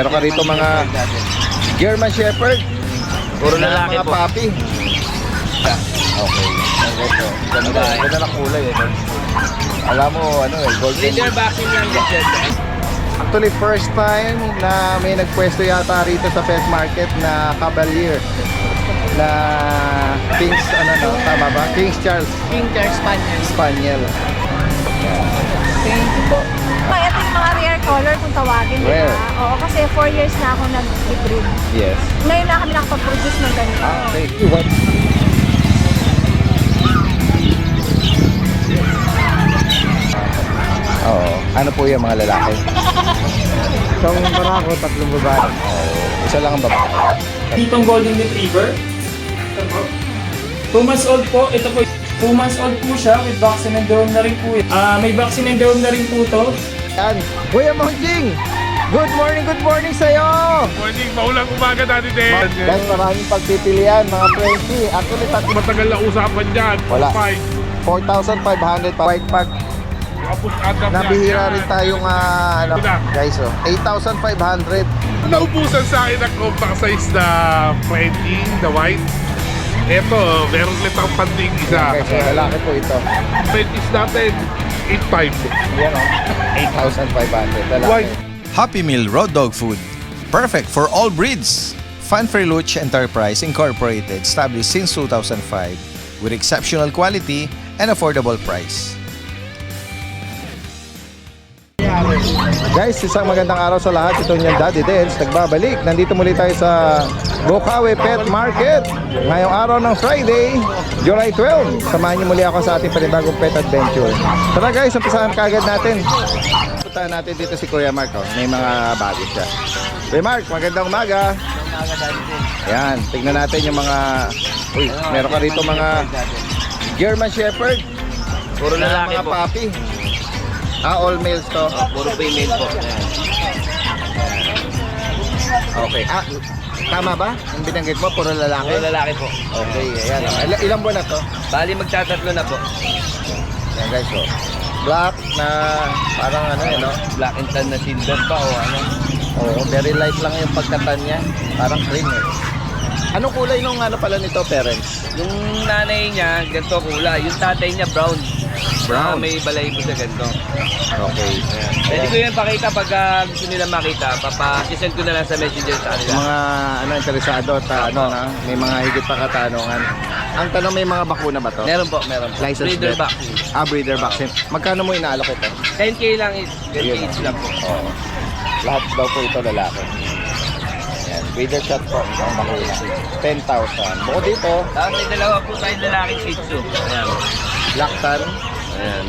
Meron ka rito mga German Shepherd. Puro lalaki mga po. puppy. Okay. Ito. Ganda na kulay eh. Alam mo, ano eh, golden. Leader vaccine lang dyan. Actually, first time na may nagpwesto yata rito sa pet market na Cavalier. Na King's, ano no, tama ba? King's Charles King Charles Spaniel. Spaniel. Thank you po. Ito yung mga rare color kung tawagin, di Rare. ba? Oo, kasi 4 years na ako nag-breed. Yes. Ngayon na kami nakapag-produce ng ganito. Okay. What? Oo. Ano po yung mga lalaki? Isang barako, 3 babae. Isa lang ang babae. Ditong Golden Retriever. Ito po. 2 months old po. Ito po. 2 months old po siya with vaccine and deworm na rin po. May vaccine and deworm na rin po to. Yan. Kuya Mongjing! Good morning sa'yo! Morning, maulang umaga natin din. Guys, maraming pagpipilian, mga Frenchie. Actually, Matagal na usapan dyan. Wala. 4,500 4,500. pa. White pack. Tapos adam Nabihira rin tayong ano, Wala. guys, 8,500. Naubusan sa akin ang compact size na Frenchie, the white. Eto, meron ulit ang panding isa. Guys, lalaki po ito. Frenchies natin, 8,500. Yan o, 8,500. Lalaki. White. Happy Meal Road Dog Food. Perfect for all breeds. Fanfare Luch Enterprise Incorporated, established since 2005 with exceptional quality and affordable price. Guys, isang magandang araw sa lahat. Ito niyang Daddy Dens, nagbabalik. Nandito muli tayo sa Bocaue Pet Market. Ngayong araw ng Friday, July 12. Samahan niyo muli ako sa ating panibagong pet adventure. Tara guys, umpisahan kaagad natin. Puntahan natin dito si Kuya Mark. Oh. May mga bago siya. Kuya Mark, magandang umaga. Ayan, tignan natin yung mga... Uy, meron ka rito mga German Shepherd. Puro lalaki mga po. puppy. All males to. Puro female po. Okay. Tama ba? Yung binanggit mo, puro lalaki? Puro lalaki po. Okay, ayan. Ilang buwan na to? Bali magtatatlo na po. Ayan guys, so. Black na parang ano no? Black and tan na silver pa o ano. Oo, very light lang yung pagkatan niya. Parang cream eh. Anong kulay nung ano pala nito, parents? Yung nanay niya, ganito kulay. Yung tatay niya, brown. Brown. May balay po sa ganito. Okay. Pwede ko yun pakita pag gusto nila makita. Papasisend ko na lang sa messenger sa Yung kanila. mga ano, interesado at ano na, may mga higit pa katanungan. Ang tanong, may mga bakuna ba to? Meron po, meron po. License Breeder vet? vaccine. Breeder vaccine. Magkano mo inaalok ito? 10K lang is 10K Yun, each lang po. Oo. Lahat daw po ito lalaki. Ayan, breeder shot po. Ang bakuna. 10,000. Bukod dito, Tapos may dalawa po tayong lalaking Shih Tzu. Ayan. Black Tan. Ayan.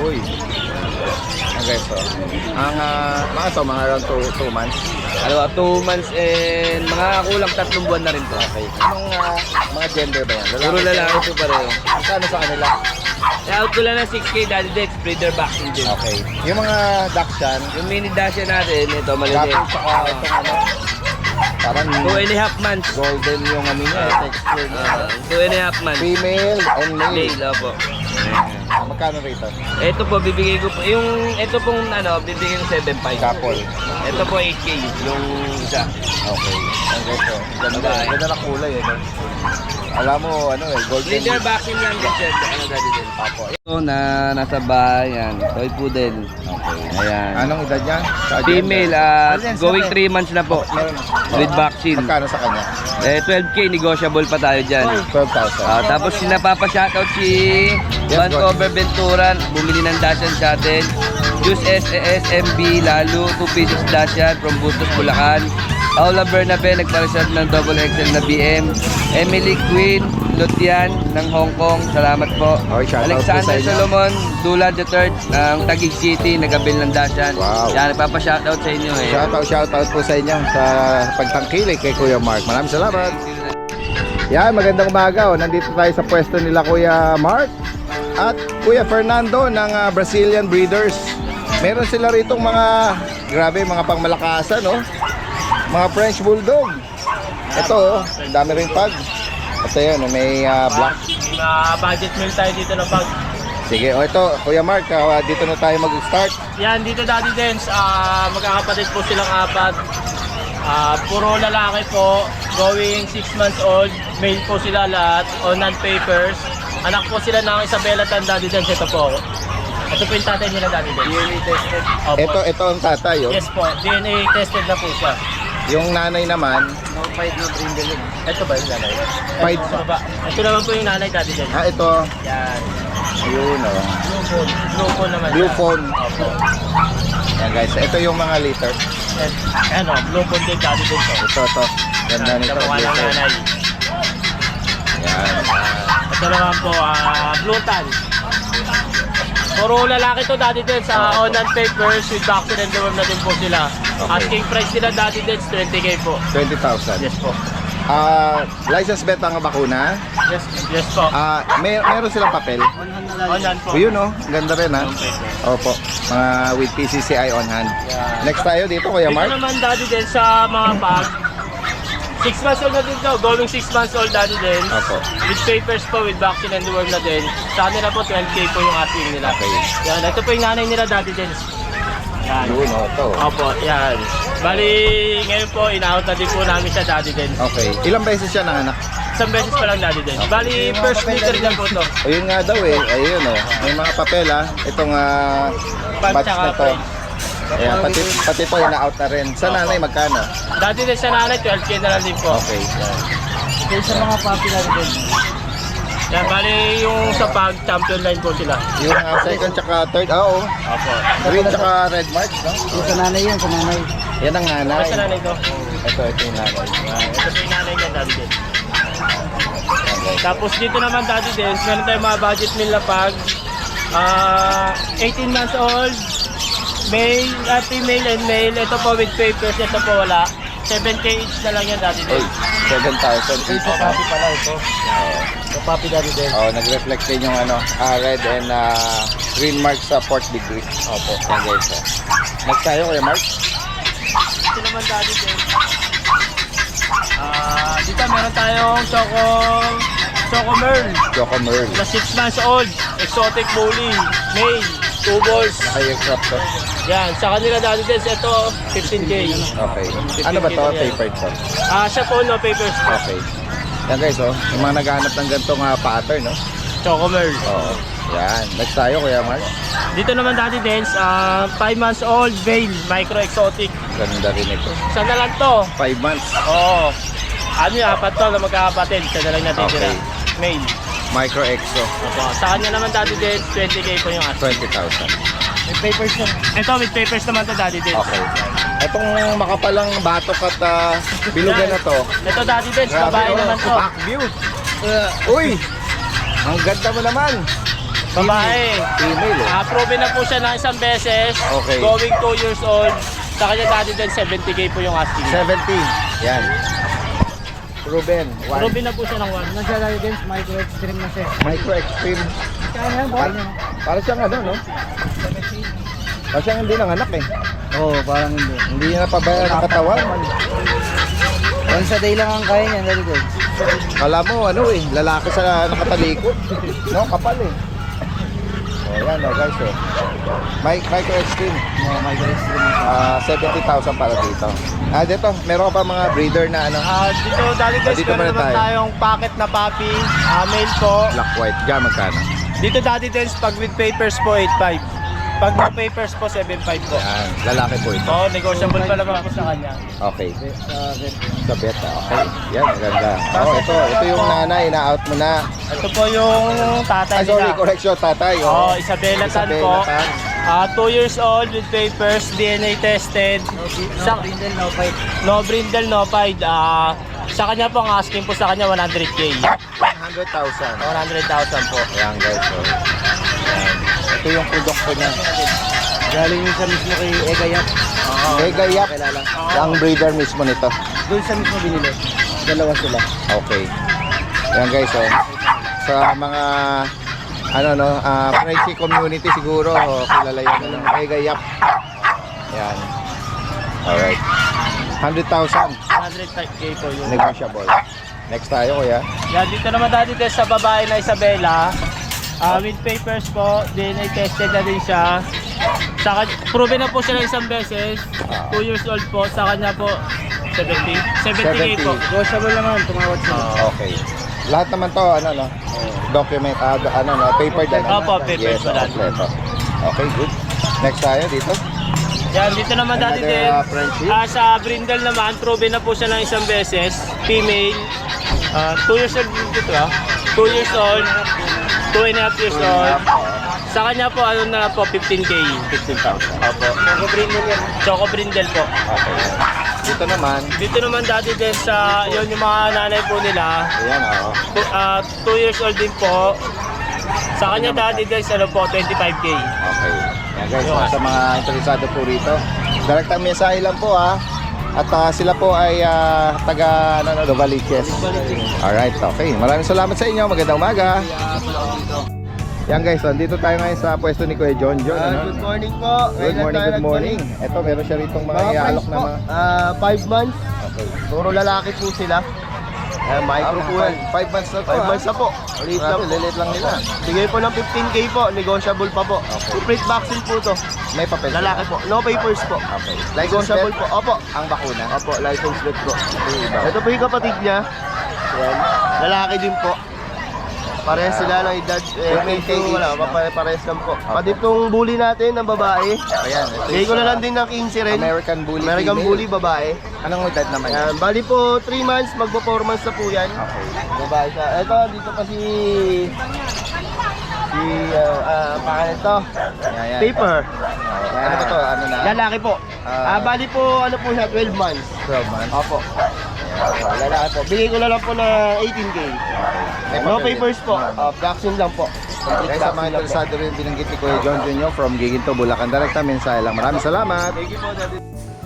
Uy. Okay, so. Ang mga to, mga around 2 months. Ano, 2 months and mga kulang 3 buwan na rin po. Okay. Anong mga gender ba yan? Puro lalaki po pareho. Magkano sa kanila? Out ko lang ng 6K Daddy Dex, breeder vaccine din. Okay. Yung mga Dachshund, Yung mini Dacia natin, ito maliliit. Dachshund saka itong ano, parang 2.5 months. golden yung ano niya, texture niya. 2.5 months. Female and male. Male, opo. Magkano rito? Ito po, bibigay ko po. Yung, ito pong ano, bibigay ko 7.5. Couple. Ito po 8K, yung isa. Okay. Okay, so. Ganda, Babae. ganda na kulay eh. No? Alam mo, ano eh, golden. Breeder vaccine lang din siya. Ano Daddy Dex? Apo. Ito na nasa bahay, yan. Toy poodle. Okay. Ayan. Anong edad niya? Sa Female, gender? going 3 months na po. Meron. With vaccine. Magkano sa kanya? 12K, negotiable pa tayo dyan. 12,000. Tapos sinapapa-shoutout si Yes, Vancouver Ventura, bumili ng Dashan sa atin. Juice SMB, lalo, 2 pieces Dashan from Bustos, Bulacan. Paula Bernabe, nagpa-reserve ng double XL na BM. Emily Queen Lutian ng Hong Kong, salamat po. Okay, shoutout po sa Alexander inyo. Solomon Dula III ng Taguig City, nagabil ng Dashan. Wow. Yan, nagpapa-shoutout sa inyo eh. Shoutout po sa inyo sa pagtangkilik kay Kuya Mark. Maraming salamat. Yan, magandang umaga. Nandito tayo sa pwesto nila Kuya Mark at Kuya Fernando ng Brazilian Breeders. Meron sila rito mga, grabe, mga pangmalakasan, no? Mga French Bulldog. Ito, ang dami rin pag. Ito yun, may black. Budget meal tayo dito na pag. Sige, ito, Kuya Mark, dito na tayo mag-start. Yan, dito Daddy Dens, magkakapatid po silang 4. Puro lalaki po, going 6 months old, male po sila lahat, on non-papers. Anak po sila ng Isabela at Daddy Dance. Ito po. Ito po yung tatay nila Daddy Dance. DNA tested. Opo. Ito ang tatay, oh. Yes po, DNA tested na po siya. Yung nanay naman, Ito ba yung nanay? Fight. Ito naman po yung nanay Daddy Dance. ito. Yan. Ayun, oh. Blue phone naman Blue siya. phone. Opo. Yan guys, ito yung mga liter. Ano, blue phone din Daddy Dance. Ito. Ganda nito. Sa mukha ng Blue phone. nanay. Yan. Ito naman po, blue tan. Puro lalaki to Daddy Dance. On and papers with vaccine and deworm na din po sila. Okay. Asking price nila Daddy Dance 20k po. 20,000. Yes po. License bet ang bakuna. Yes po. Meron silang papel. On hand po. O yun, oh. Ganda rin, ha? Opo. Mga with PCCI on hand. Next tayo dito, Kuya Ito Mark. naman Daddy Dance sa mga bag. 6 months old na din to. Going 6 months old Daddy Dance. Opo. With papers po, with vaccine and deworm na din. Sa kanila po 12k po yung asking nila. Okay. Yan, ito po yung nanay nila Daddy Dance. Yan. Yun, oh. Ito. Opo, yan. Bali, ngayon po, in-out na din po namin siya Daddy Dance. Okay. Ilang beses siya nanganak? Isang beses pa lang Daddy Dance. Bali, first meter lang po to. O yun nga daw, eh. Ayun, oh. May mga papel, ha? Itong batch Tsaka na to. frame. Ayan, pati po, ina-out na rin. Sa nanay, magkano? Daddy Dance sa nanay, 12k na lang din po. Okay. Okay, sa mga papi Daddy Dance. Yan, bali yung sa pag champion line po sila. Yung second tsaka third, oo. Opo. Green tsaka red mark, no? Yung sa nanay yan, sa nanay. Yan ang nanay. Ano sa nanay to? Ito yung nanay. Ito po yung nanay niya Daddy Dance. Tapos dito naman Daddy Dance, meron tayong mga budget meal na pag 18 months old, male, female and male. Ito po with papers, ito po wala. 7k each na lang yan Daddy Oy, Dance. 7,000. Sa papi pala ito. Sa papi Daddy Dance. Oh, nag-reflect din yung red and green mark sa 4th degree. Opo. Yan guys. Next tayo, Kuya Mark. Ito naman Daddy Dance. Dito meron tayong Choco Merl Choco Merl. na 6 months old, exotic bully, male, 2 balls. Naka-aircraft to. Yan, sa kanila Daddy Dance, ito 15k. Okay. Ano ba to? Tapered to. Siya po no papers po. Okay. Yan guys, oh. Yung mga naghahanap ng ganitong pattern, no? Choco Merl. Oo. Yan. Next tayo, Kuya Mark. Dito naman Daddy Dance, 5 months old, male, micro exotic. Ganda rin ito. Isa na lang to. 5 months. Oo. Ano yung apat to na magkakapatid? Isa na lang natin Okay. Male. Micro Exo. Opo. Sa kanya naman Daddy Dance, 20k po yung aso. 20,000. May papers yan. Ito with papers naman to Daddy Dance. Okay. Itong makapalang batok at bilugan na to. Ito Daddy Dance, babae naman to. Back view. Uy! Ang ganda mo naman. Babae. Female, eh. Proven na po siya ng isang beses. Okay. Going 2 years old. Sa kanya Daddy Dance, 70k po yung asking. 70. Yan. Ruben. Proven na po siya ng 1. Nasa Daddy Dance, micro extreme na siya. Micro Extreme. Kaya yan, boy. Para siyang no? Para siyang hindi nanganak eh. Oo, parang hindi. Hindi niya napabayaan ng katawan. Once a day lang ang kaya niyan, Daddy Dance. Kala mo, lalaki sa nakatalikod. No, kapal eh. Oh, yan guys, oh. Micro Extreme. Oo, micro extreme na siya. 70,000 para dito. Dito, meron ka pa mga breeder na Dito Daddy Dance, dito meron muna naman tayo. tayong packet na puppy. Male po. black white. Diyan, magkano? Dito Daddy Dance, pag with papers po, 8.5. Pag no papers po, 7.5 po. Yan, lalaki po ito. Oo, negotiable pa naman po sa kanya. Okay. Sa red. Sa beta, okay. Yan, maganda. Oh, ito yung nanay, na-out mo na. Ito po yung tatay Sorry, nila. correction, tatay. Oh, Isabela Tan po. Tan. 2 years old with papers, DNA tested. No brindle, no fight. No brindle, no fight. Sa kanya po, ang asking po sa kanya 100k. 100,000. 100,000 po. Ayan guys, oh. Ayan. Ito yung produkto niya. Galing yun sa mismo kay Egayap. Mega Yap. Kilala. Ang breeder mismo nito. Doon sa mismo binili. Dalawa sila. Okay. Ayan guys, oh. Sa mga Frenchie community siguro, kilala yun. Mega Yap. Ayan. Alright. 100,000. 100k po yun. Negotiable. Next tayo, kuya. Yan, dito naman dati test sa babae na Isabela. With papers po, DNA tested na din siya. Proven na po siya ng isang beses. 2 years old po. Sa kanya po, 70? 70K po. Negotiable naman, tumawad sila. Okay. Lahat naman to, document, paper din. Opo, paper yes, po lahat. kompleto. Okay, good. Next tayo dito. Yan, dito naman dati Another, din. Frenchie. Sa brindle naman, proven na po siya ng isang beses. Female. 2 years old dito 2 years old. 2.5 years old. Sa kanya po, na po, 15K. 15,000. Opo. Choco brindle yan. Choco brindle po. Okay. Dito naman, Dito naman dati din sa, yon yung mga nanay po nila. ayan, 2 years old din po. Sa kanya dati guys, 25K. Okay. Yan guys, sa mga interesado po rito. Direct ang mensahe lang po At sila po ay taga Novaliches. Alright, okay. Maraming salamat sa inyo. Magandang umaga. Yan guys, dito tayo ngayon sa pwesto ni Kuya John. Good morning po. Good morning, good morning. Ito, meron siya rito mga iaalok na mga... 5 months. Okay. Puro lalaki po sila. Micro po yan. 5 months na to. 5 months na po. Liit lang po. Lilit lang nila. Bigay po ng 15K po. Negotiable pa po. Complete vaccine po to. May papel. Lalaki po. No papers po. Okay. Negotiable po. Opo. Ang bakuna. Opo. License plate po. Iba. Ito po yung kapatid niya. Yan. Lalaki din po. Parehas sila ng edad. Wala. Parehas lang po. Pati itong bully natin ng babae. Ayan. Bigay ko na lang din ng 15 rin. American Bully American female. Bully babae. Anong edad naman yan? Yan. Bali po 3 months. Magpo 4 months na po yan. Okay. Babae siya. Ito, dito pa pangalan ito. Yan. Paper. Ano ba to? Ano na? Lalaki po. Bali po, ano po siya, 12 months. 12 months. Opo. Lalaki po. Bigay ko na lang po na 18K. No papers po. Vaccine lang po. Guys, sa mga interesado rin binanggit ni Kuya John Jr. from Giginto, Bulacan. Direct na mensahe lang. Maraming salamat.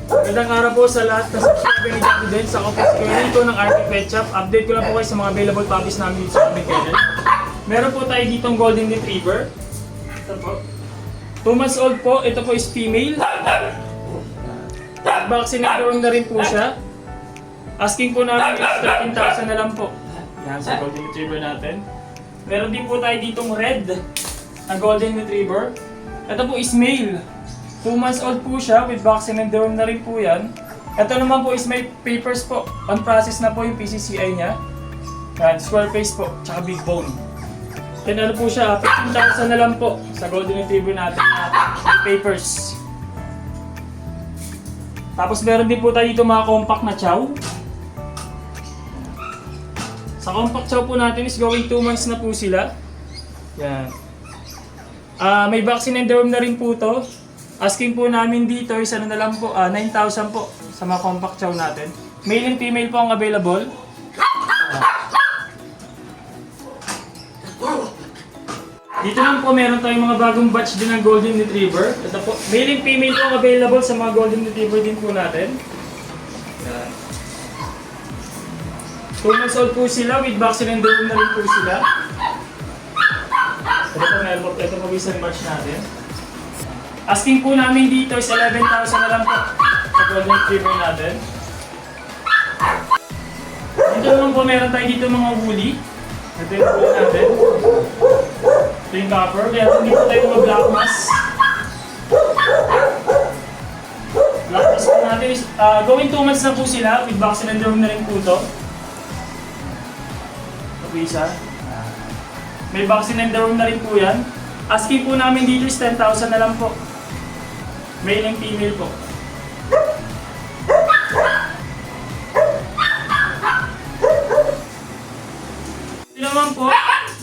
Magandang araw po sa lahat na subscriber ni Daddy Den sa office ko dito ng RP Pet Shop. Update ko lang po kayo sa mga available puppies namin dito sa aming kennel. Meron po tayo ditong Golden Retriever. Ito po. 2 months old po. Ito po is female. Vaccinated na rin po siya. Asking po namin is 13,000 na lang po. Yan sa Golden Retriever natin. Meron din po tayo ditong red na Golden Retriever. Ito po is male. 2 months old po siya with vaccine and derm na rin po yan. Ito naman po is may papers po. On process na po yung PCCI niya. Yan, square face po, tsaka big bone. Then ano po siya, 15,000 na lang po sa Golden Retriever natin na papers. Tapos meron din po tayo dito mga compact na chow. Sa compact chow po natin is going 2 months na po sila. Yan. May vaccine and derm na rin po to. Asking po namin dito is ano na lang po, 9,000 po sa mga compact chow natin. Male and female po ang available. Dito lang po meron tayong mga bagong batch din ng Golden Retriever. Ito po, male and female po ang available sa mga Golden Retriever din po natin. Yan. 2 months old po sila with vaccine and derm na rin po sila. Ito po isang batch natin. Asking po namin dito is 11,000 na lang po sa Golden Retriever natin. Dito naman po meron tayo dito mga woolly. Ito yung woolly natin. Ito yung copper. Kaya hindi po tayo mga black mask. Black mask po natin is going 2 months na po sila with vaccine and derm na rin po ito. Ito po isa. May vaccine and derm na rin po yan. Asking po namin dito is 10,000 na lang po. Male and female po.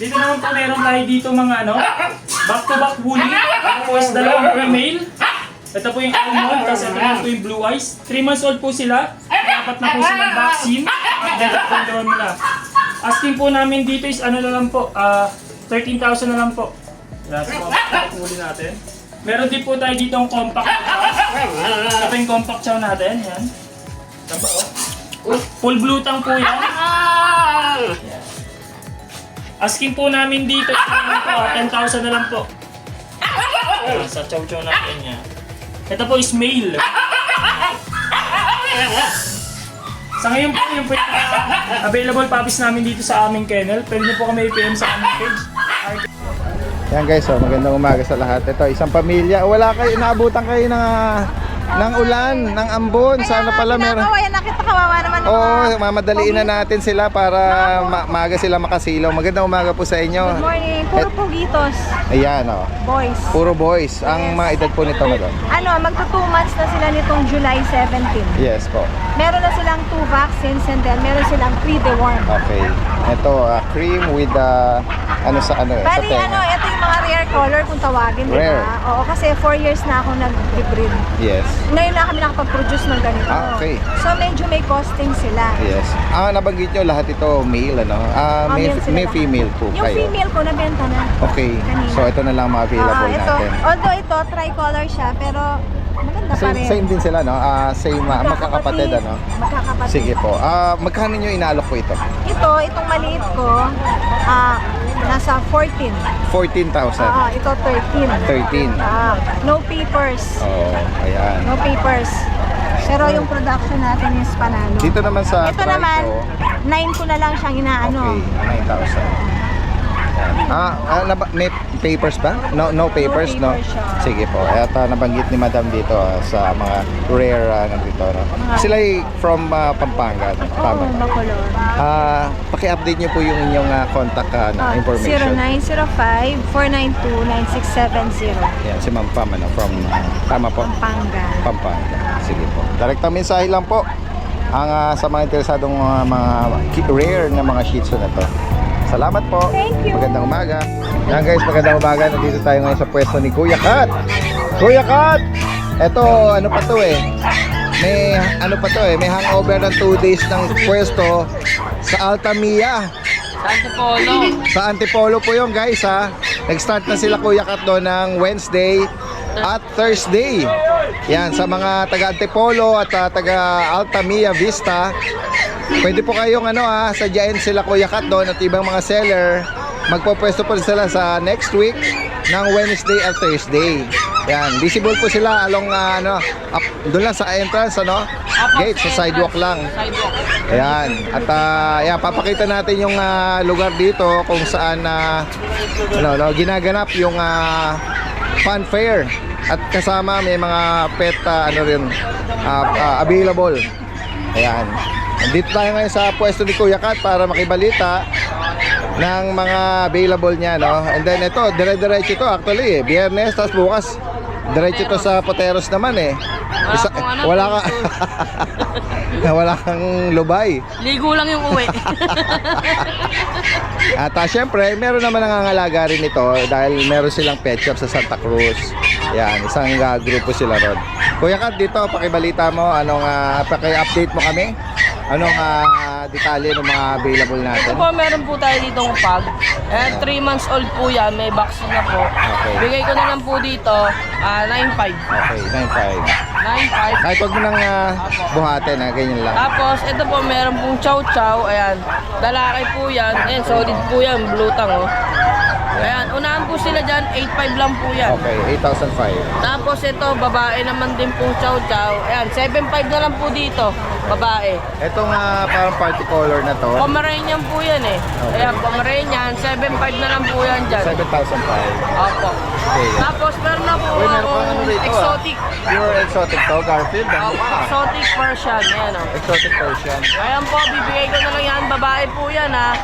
Dito naman po meron tayo dito mga back-to-back woolly. Ito po is dalawang female. Ito po yung almond, tapos ito naman po yung blue eyes. 3 months old po sila. Dapat na po silang vaccine. Dapat po doon nila. Asking po namin dito is na lang po, 13,000 na lang po. Yan, so woolly natin. Meron din po tayo dito ang compact. Ito yung compact chow natin. Yan. Ito po. Full blue tang po yan. Yan. Asking po namin dito, 10,000 na lang po. Sa chow-chow natin niya. Ito po is male. Sa ngayon po, yung available puppies namin dito sa aming kennel. Pwede niyo po kami i-PM sa aming page. Yan guys, magandang umaga sa lahat. Ito, isang pamilya. Wala kayo, naabutan kayo ng ulan, ng ambon. Sana pala meron. Nakita ka kawawa naman ng Oo, mamadaliin na natin sila para maaga sila makasilaw. Magandang umaga po sa inyo. Good morning. Puro pugitos. Ayan, oh. Boys. Puro boys. Ang mga edad po nito, madam. Ano, magto 2 months na sila nitong July 17. Yes po. Meron na silang 2 vaccines and then meron silang 3 deworm. Okay. Ito, cream with ano sa ano, sa Bali, tenga. ito yung mga rare color kung tawagin, di Rare. ba? Oo, kasi 4 years na ako nag-breed. Yes. Ngayon na kami nakapag-produce ng ganito. Ah, okay. So, medyo may costing sila. Yes. Nabanggit nyo lahat ito male, ano? May, male sila may lahat. female po Yung kayo. female ko, nabenta na. Okay. Kanina. So, ito na lang mga available Ito, natin. although ito, tricolor siya, pero maganda pa rin. Same din sila, no? Same, magkakapatid, ano? Magkakapatid. Sige po. Magkano nyo inaalok po ito? Itong maliit ko, nasa 14. 14,000. Ito 13. 13. No papers. Oh, ayan. No papers. Pero yung production natin is panalo. Dito naman sa Ito naman, 9 ko na lang siyang inaano. Okay, 9,000. May papers ba? No papers, no? papers siya. Sige po. At nabanggit ni Madam dito sa mga rare nandito, no? Sila ay from Pampanga, no? Oo, Tama. Bacolod. Paki-update niyo po yung inyong contact information. 0905-492-9670. Yan, si Ma'am Pam, ano? From, tama po? Pampanga. Pampanga. Sige po. Direktang mensahe lang po sa mga interesadong mga rare na mga Shih Tzu na to. Salamat po. Thank you. Magandang umaga. Yan guys, magandang umaga. Nandito tayo ngayon sa pwesto ni Kuya Kat. Kuya Kat! Ito, ano pa to eh. May hangover ng 2 days ng pwesto sa Altamia. Sa Antipolo po yun guys ha. Nag-start na sila Kuya Kat doon ng Wednesday at Thursday. Yan, sa mga taga Antipolo at taga Altamia Vista, pwede po kayong sadyain sila Kuya Kat doon at ibang mga seller. Magpopwesto po sila sa next week ng Wednesday at Thursday. Yan, visible po sila along up, doon lang sa entrance gate, sa sidewalk lang. Ayan, at yan, papakita natin yung lugar dito kung saan ginaganap yung fun fair. At kasama may mga pet available. Ayan. Dito tayo ngayon sa pwesto ni Kuya Kat para makibalita ng mga available niya, no? And then ito, dire-diretso ito actually Biyernes, tapos bukas diretso ito sa Poteros naman wala wala kang lubay. Ligo lang yung uwi. At syempre, meron naman nangangalaga rin ito dahil meron silang pet shop sa Santa Cruz. Yan, isang grupo sila ron. Kuya Kat, dito, pakibalita mo, paki-update mo kami. Anong detalye ng mga available natin? Ito po, meron po tayo dito ng pag. 3 months old po yan, may vaccine na po. Okay. Bigay ko na lang po dito, 9.5. Okay, 9.5. 9.5. Kahit huwag mo nang buhatin, ganyan lang. Tapos, ito po, meron pong chow chow. Ayan, lalaki po yan. Ayan, solid po yan, blue tang, oh. Ayan, unahan po sila dyan, 8.5 lang po yan. Okay, 8,005. Tapos ito, babae naman din pong chow chow. Ayan, 7.5 na lang po dito, babae. Itong parang party color na to, Pomeranian po yan eh. Ayan, Pomeranian, 7.5 na lang po yan dyan. 7,005. Opo. Okay. Tapos meron na po Uy, meron pang akong rito, exotic. Pure exotic to, Garfield. Opo, exotic Persian. Ayan o. Exotic Persian. Ayan po, bibigay ko na lang yan. Babae po yan ha.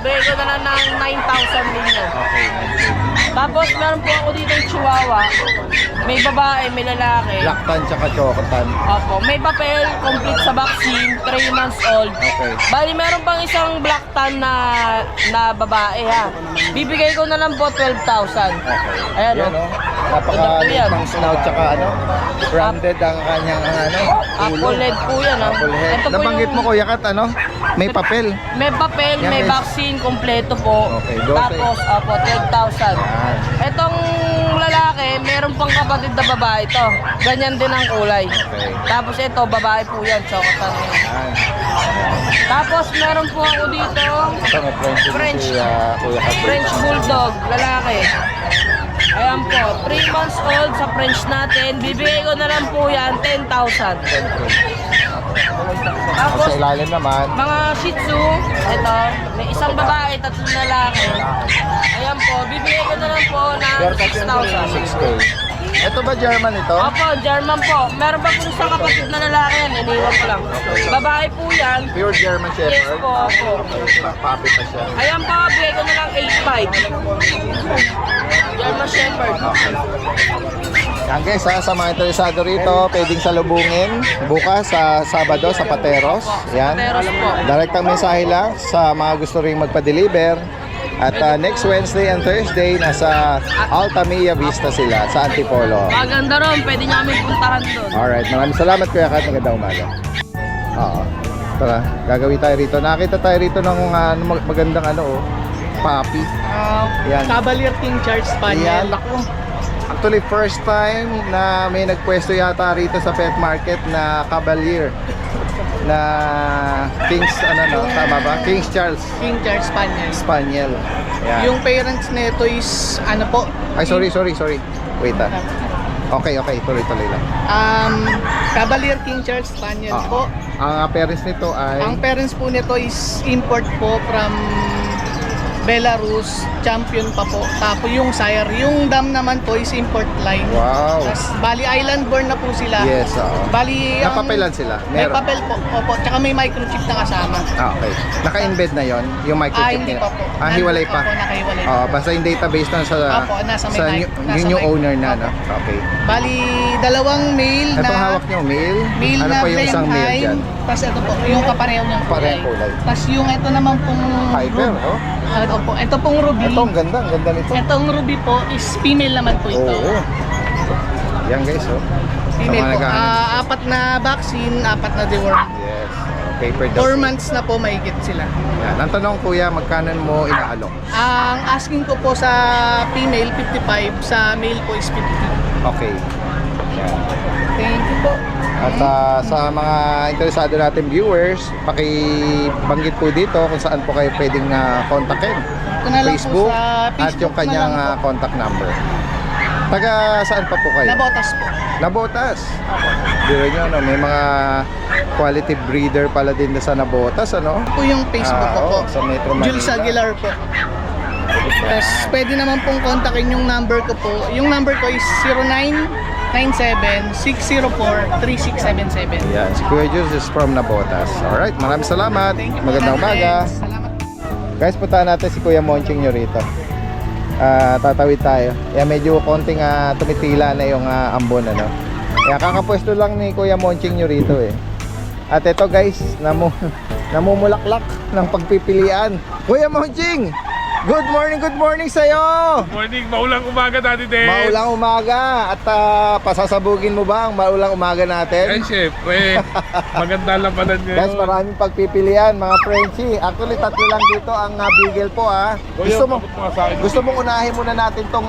Bigay ko na lang ng 9,000 din yan. Okay, Tapos meron po ako dito yung Chihuahua. May babae, may lalaki. Black tan tsaka chocotan. Opo, may papel, complete sa vaccine, 3 months old. Okay. Bali, meron pang isang black tan na babae ha. Bibigay ko na lang po 12,000. Ayan Yan, o. napaka-liit ng snout tsaka branded ang kanyang Apple head po yan ha. Apple head. Ito po Nabanggit yung- mo Kuya Kat, may papel. May papel, Yan, may guys. vaccine, kompleto po. Okay, 12. Tapos, 12,000. Yan. Etong lalaki, meron pang kapatid na babae to. Ganyan din ang kulay. Okay. Tapos ito, babae po yan, chocolate. Yan. Tapos meron po ako dito, Ito, may French, French. si Kuya Kat. French Bulldog, lalaki. Ayan po, 3 months old sa French natin. Bibigay ko na lang po yan, 10,000. Tapos, Sa ilalim naman, mga Shih Tzu, ito, may isang babae, 3 lalaki. Ayan po, bibigay ko na lang po ng 6,000. 6K. Ito ba German ito? Opo, German po. Meron pa po isang kapatid na lalaki yan. Iniwan ko lang. Babae po yan. Pure German Yes Shepherd? po, opo. Papi pa siya. Ayan po, bigay ko na lang 8.5. German Shepherd. Yan guys, sa mga interesado rito, pwedeng salubungin bukas sa Sabado sa Pateros. Yan. Pateros po. Direktang mensahe lang sa mga gusto ring magpa-deliver. At next Wednesday and Thursday, nasa Altamira Vista sila sa Antipolo. Maganda ron, pwede nyo kami puntahan doon. Alright, maraming salamat Kuya Kat. Magandang umaga. Oo. Tara, gagawin tayo rito. Nakita tayo rito ng magandang papi. Yan. Cavalier King Charles Yan, ako. Actually, first time na may nagpwesto yata rito sa pet market na Cavalier na King's, tama ba? King's Charles King Charles Spaniel. Spaniel. Yan. Yung parents nito is ano po? Ay, sorry. Wait Okay, tuloy lang. Cavalier King Charles Spaniel po. Ang parents nito ay... Ang parents po nito is import po from Belarus, champion pa po. Tapos yung sire, yung dam naman po is import line. Wow. Tas, bali island born na po sila. Yes, oo. Bali Napapelan sila? May Meron? papel po. Opo, tsaka may microchip na kasama. Okay. Naka-embed na yon yung microchip Hindi nila? pa po. Hiwalay pa? Opo, nakahiwalay pa. Basta yung database na sa, Opo, nasa may mic- nasa yung new mic- owner na, no? Okay. Bali, dalawang male Itong na hawak nyo, male? male Ano na pa yung isang male Blenheim. dyan? Tapos ito po, yung kapareho ng Parehong kulay. Tapos yung ito naman pong Hyper, oh? Opo, ito pong ruby. Ito, ang ganda nito. Itong ruby po is female naman po ito. Oo. Yan guys, oh. Female Sa mga po. nag- Apat na vaccine, apat na deworm. Yes. Paper 4 dose. months na po mahigit sila. Yan. Ang tanong kuya, magkano mo inaalok? Ang asking ko po sa female 55, sa male po is 50. Okay. Yan. Thank you po. At sa mga interesado natin viewers, pakibanggit po dito kung saan po kayo pwedeng kontakin. Ito na lang Facebook, po sa at Facebook yung kanyang na lang po. contact number. Taga saan pa po kayo? Nabotas po. Nabotas. Biro nyo, no? May mga quality breeder pala din sa Nabotas, ano? Po yung Facebook ko po. Sa Metro Manila. Jules Aguilar po. Tapos pwede naman pong kontakin yung number ko po. Yung number ko is 0997-604-3677. Yan, si Kuya Jules is from Nabotas. Alright, maraming salamat. Thank you po. Magandang God umaga. bless. Salamat. Guys, puntahan natin si Kuya Monching nyo rito. Tatawid tayo. Yan, medyo konting tumitila na yung ambon, ano. Kaya kakapwesto lang ni Kuya Monching nyo rito eh. At ito guys, namumulaklak ng pagpipilian. Kuya Monching! Good morning sa'yo! Morning, maulang umaga Daddy Des. Maulang umaga. At pasasabugin mo ba ang maulang umaga natin? Eh, syempre. Maganda lang pala ngayon. Guys, maraming pagpipilian mga Frenchie. Actually, tatlo lang dito ang Beagle po ha. Gusto mong unahin muna natin tong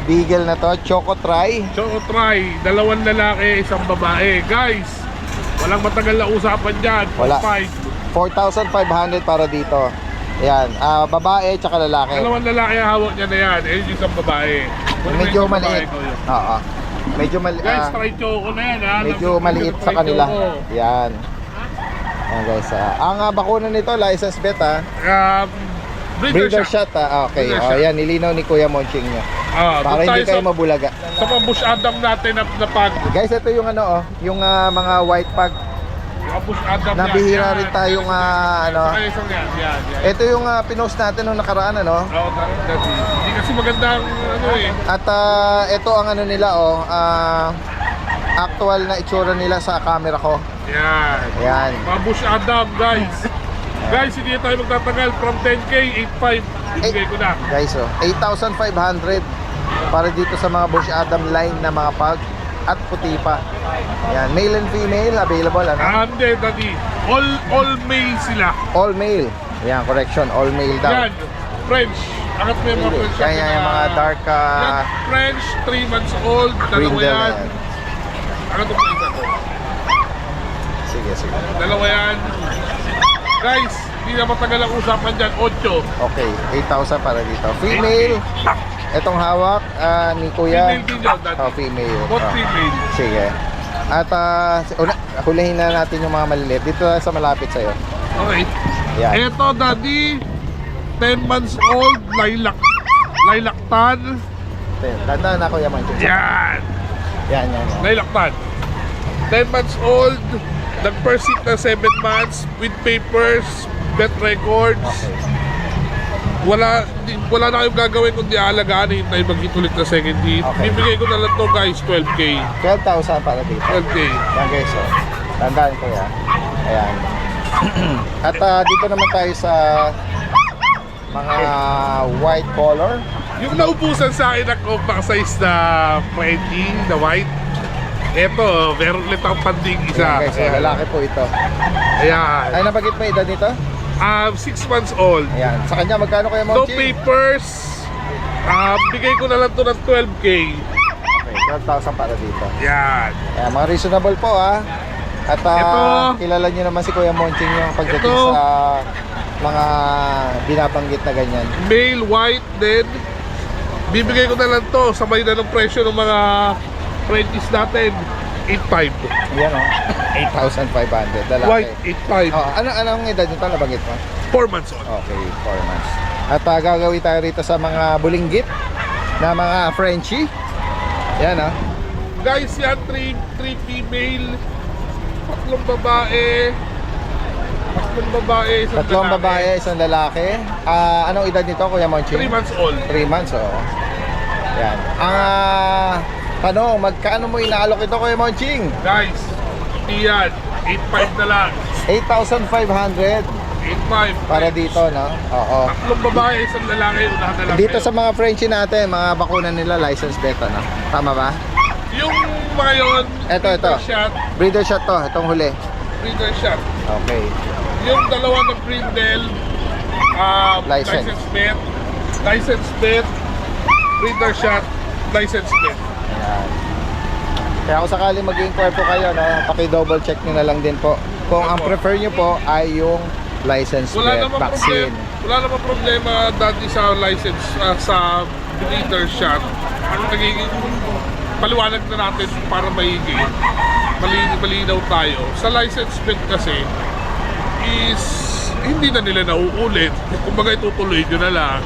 Beagle na to, Choco Try. Choco Try, 2 lalaki, 1 babae. Guys, walang matagal na usapan dyan. Wala. 4,500 para dito. Yan, babae tsaka lalaki. 2 lalaki ang hawak niya na yan. Eh, yung 1 babae. Medyo maliit. Oo. Medyo maliit. Guys, try Choco na yan ha. Medyo maliit sa kanila. Yan. Yan guys. Ang bakuna nito, license bet ha. Breeder shot ha. Okay. Breeder Oh, shot. yan, nilinaw ni Kuya Monching nyo. Para hindi kayo mabulaga. Sa mga Bush Adam natin na pag. Guys, ito yung yung mga white pug. Yung Bush Adam Nabihira yan. rin tayong Saka isang yan. Ito yung pinost natin nung nakaraan ano. Oo, dati. Hindi kasi magandang eh. At ito ang nila actual na itsura nila sa camera ko. Yan. Yan. Mga Bush Adam, guys. Guys, hindi tayo magtatagal. From 10K, 8.5. Ibigay ko na. Guys, 8,500 para dito sa mga Bush Adam line na mga pug at puti pa. Yan, male and female available ano? Hindi, dati. All male sila. All male. Yan, correction, all male daw. Yan. French. Angat mo yung mga French. Yan, yung mga dark Yan, French, 3 months old. Dalawa brindle yan. yan. Angat mo yung isa ko. Sige. Dalawa yan. Guys, hindi na matagal ang usapan dyan. 8. Okay, 8,000 para dito. Female. Etong hawak ni Kuya. Female din yun, dati. Female. Both female. Sige. At hulahin na natin yung mga maliliit. Dito lang sa malapit sa'yo. Okay. Yan. Ito, daddy. 10 months old. Lilac tan. natin. Tandaan na Kuya Monching. Yan! Yan. Nailakpan. 10 months old, nag-persit na 7 months with papers, vet records. Okay. Wala na kayong gagawin kundi aalagaan, hintay mag-hit na second hit. Okay. Bibigay ko na lang to guys, 12K. 12,000 para dito. 12K. Yan guys, oh. Tandaan ko yan. Ayan. At dito naman tayo sa mga white color. Yung naubusan sa akin ng compact size na Freddy, na white. Eto, meron ulit akong panding isa. Ayan guys, oh, lalaki po ito. Ayan. Ay, nabagit mo edad nito? 6 months old. Ayan. Sa kanya, magkano Kuya No Monching? papers. Bigay ko na lang to ng 12K. Okay, 12,000 para dito. Yan. Ayan, mga reasonable po At Ito. kilala nyo naman si Kuya Monching yung pagdating Ito. sa mga binabanggit na ganyan. Male white din. Bibigay ko na lang to. Sabay na ng presyo ng mga Frenchies natin. 8.5. Yan o, 8,500. Lalaki. White, 8.5. Oh, anong edad nito nabanggit mo? 4 months old. Okay, 4 months. At gagawin tayo rito sa mga bulinggit na mga Frenchie. Yan Guys, yan 3 female, 3 babae, 3 babae, isang Tatlong lalaki. babae, isang lalaki. Anong edad nito, Kuya Monching? 3 months old. 3 months, oo. Yan. Tanong, magkano mo inaalok ito, Kuya Monching? Guys, yan, 8.5 na lang. 8,500 8.5. para dito, no? Oo. 3 babae, isang lalaki, unahan na lang. Dito kayo. sa mga Frenchie natin, mga bakuna nila, license beta, no? Tama ba? Yung mga yun, Ito. shot, Breeder shot to, itong huli. breeder shot. Okay. Yung dalawa na brindle, License. license bet, breeder shot, license bet. Ayan. Kaya kung sakali mag-inquire po kayo, no, paki-double check nyo na lang din po. Kung ang prefer nyo po ay yung license vaccine. Wala namang problema dati sa license, sa breeder shot. Ang nagiging paliwanag na natin para maigi. Malinaw tayo. Sa license bet kasi is hindi na nila nauulit. Kumbaga itutuloy nyo na lang.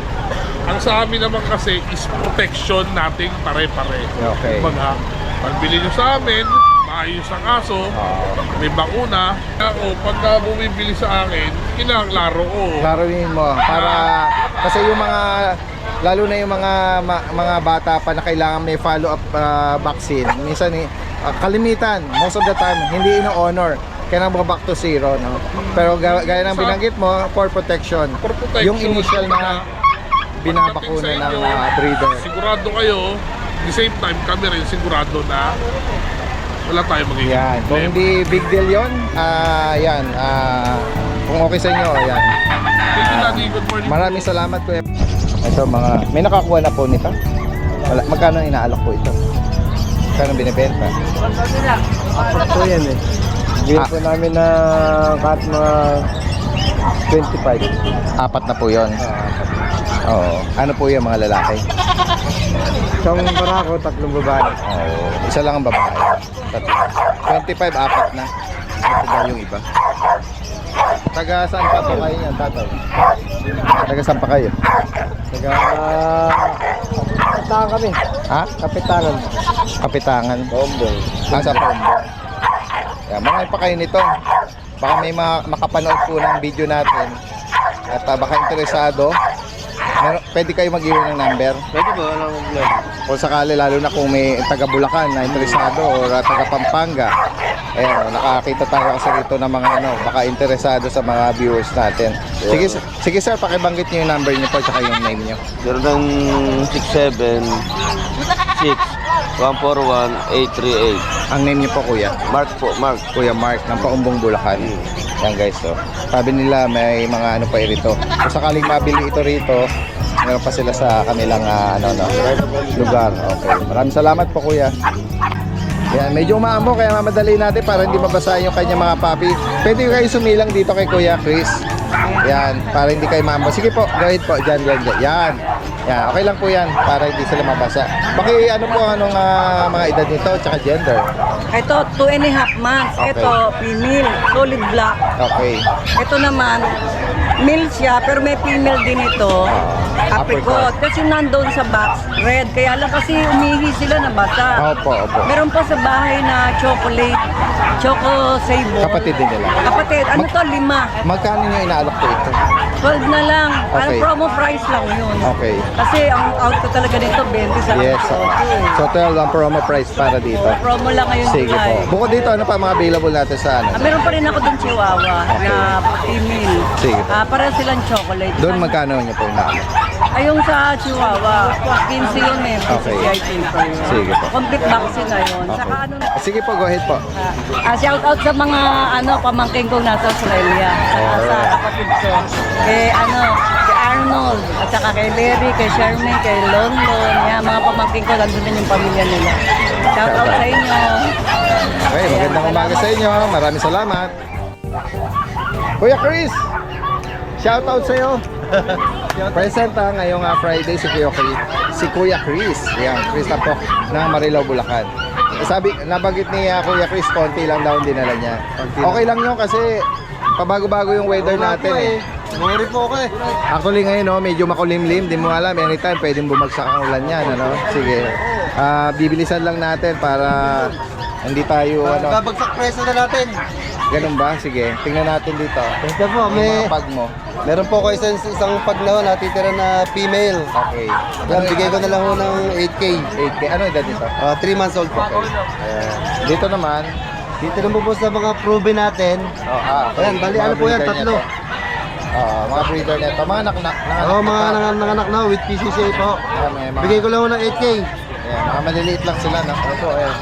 Ang sa amin naman kasi is protection nating pare-pare. Okay. Kumbaga, pagbili nyo sa amin, maayos ang aso, may bakuna. Ako, pagka bumibili sa akin, kinaklaro ko. Klaruhin mo para kasi yung mga lalo na yung mga bata pa na kailangan may follow up vaccine. Minsan kalimitan, most of the time hindi ino-honor. Kaya nang back to zero, no? Pero gaya ng binanggit mo, for protection. For protection, Yung initial na binabakuna ng breeder. Sigurado kayo, at the same time, kami rin sigurado na wala tayong magiging Yan. Kung hindi big deal yun, kung okay sa inyo, yan. Thank you, Daddy. Good morning. Maraming salamat po. Ito may nakakuha na po nito. Magkano inaalok po ito? Magkano binibenta? Apat po yan eh. Bigyan po namin na cut mga 25. Apat na po yun. Oo. Ano po yung mga lalaki? Isang barako, 3 babae. Oo. Isa lang ang babae. 25, apat na. Ito daw yung iba. Taga saan pa po kayo yan, tatay? Taga saan pa kayo? Kapitangan kami. Ha? Kapitanan. Kapitangan. Bombong. Sa Pombong. Yan, marami pa kayo nito. Baka may makapanood po ng video natin. At baka interesado. Pwede kayo mag-iwan ng number. Pwede ba? Walang problema. Kung sakali, lalo na kung may taga Bulacan na interesado o taga Pampanga. Ayan, nakakita tayo kasi rito ng mga baka interesado sa mga viewers natin. Sige sir, pakibanggit niyo yung number niyo po at yung name niyo. 0967-141-838. Ang name niyo po kuya? Mark po, Mark. Kuya Mark ng Paumbong Bulacan. Yan guys, sabi nila may mga pa rito. Kung sakaling mabili ito rito, meron pa sila sa kanilang lugar. Okay. Maraming salamat po kuya. Yan, medyo umaambo kaya mamadali natin para hindi mabasa yung kanya mga papi. Pwede kayo sumilang dito kay Kuya Chris. Yan, para hindi kayo maambo. Sige po, go ahead po. Yan. Yan, okay lang po yan para hindi sila mabasa. Anong mga edad nito tsaka gender? Ito, 2.5 months. Okay. Ito, female, solid black. Okay. Ito naman, Male siya, pero may female din ito. Apricot. Kasi nandoon sa box, red. Kaya lang kasi umihi sila na basa. Opo, opo. Meron pa sa bahay na chocolate. Choco Sable. Kapatid din nila. Kapatid. Ano to? 5. Magkano niyo inaalok to ito? 12 na lang. Parang Okay. promo price lang yun. Okay. Kasi ang out ko talaga dito, 20 sa Yes. okay. So 12 ang promo price para dito. Promo lang ngayon. Sige po. July. Bukod dito, ano pa mga available natin sa ano? Meron pa rin ako dun chihuahua na female. Sige po. Para silang chocolate. Doon magkano niyo po inaalok? Ayong sa chihuahua, 15 yun eh. Okay. paper yun. Sige po. Complete vaccine na yun. Saka ano, Sige po, go ahead po. shout out sa mga pamangking kong nasa Australia. Saka sa kapatid ko. Kay kay Arnold, at saka kay Larry, kay Charmaine, kay Lonlon. Yan, mga pamangking ko, nandun din yung pamilya nila. Shout out sa inyo. Okay, magandang umaga sa inyo. Maraming salamat. Kuya Chris, shout out sa iyo. Present ngayong Friday si Kuya Chris. Yan, Chris na po ng Marilao, Bulacan. Sabi, nabanggit ni Kuya Chris, konti lang daw ang dinala niya. Okay lang yun kasi pabago-bago yung weather natin eh. Worry po ako eh. Actually ngayon, no, medyo makulimlim. Di mo alam, anytime pwedeng bumagsak ang ulan yan. Ano? Sige. Bibilisan lang natin para hindi tayo Babagsak presyo na natin. ganun ba? Sige, tingnan natin dito. Ito po, Yung mga pag mo. meron po ko isang paglaw natitira na female. Okay. Yan, bigay ko na lang ho ng 8K. 8K. Ano edad nito? 3 months old po. Ayan. Dito naman. Dito naman po sa mga proven natin. Ayan, bali ano po yan, breeder tatlo. nito. Mga breeder nito. Mga Mga nanganak na with PCCA po. May mga, Bigay ko lang ho ng 8K. ayan, mga maliliit lang sila. No? Opo, ayan.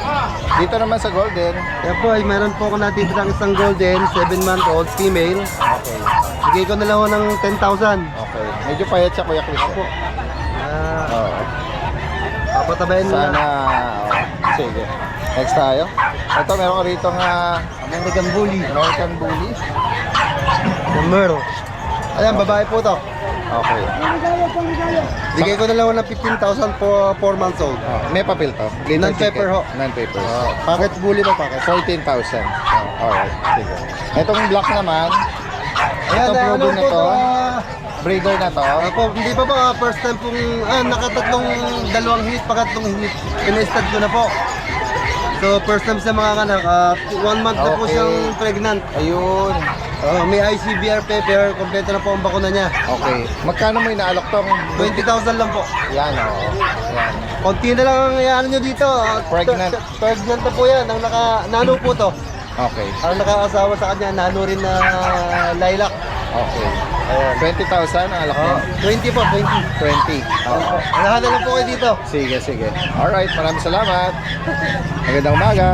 Dito naman sa golden. Yan po, ay meron po ako natitira ng isang golden, 7-month-old female. Okay. Bigay ko na lang ho ng 10,000. Okay. Medyo payat siya, Kuya Chris. Oo. Papatabayan mo Sana, na. sige. Next tayo. Ito, meron ko rito nga American Bully. American Bully. Numero. Ayan, babae po to. Okay. Bigay ko na lang ho ng 15,000 for 4 months old. May papel to? Non-paper ho. Non-paper. Packet bully ba packet? 14,000. Alright. Sige. Itong black naman. Ayan, Itong ano proven na po to. Breeder na to. Ako, hindi pa po, first time pong, nakatatlong dalawang hit, pakatlong hit, pina-stud ko na po. So, first time sa mga kanak, 1 month na po Okay. siyang pregnant. Ayun. May ICBR paper, kompleto na po ang bakuna niya. Okay. Magkano mo inaalok tong 20,000 lang po. Yan, oo. Yan. Konti na lang ang ano nyo dito. Pregnant. Pregnant na po yan, ang nano po to. Okay. Ang nakaasawa sa kanya, nano rin na lilac. Okay. Ayan. 20,000 ang alok mo? 20 po, 20. 20. Oo. Lahat na lang po kayo dito. Sige, sige. Alright. Maraming salamat. Magandang umaga.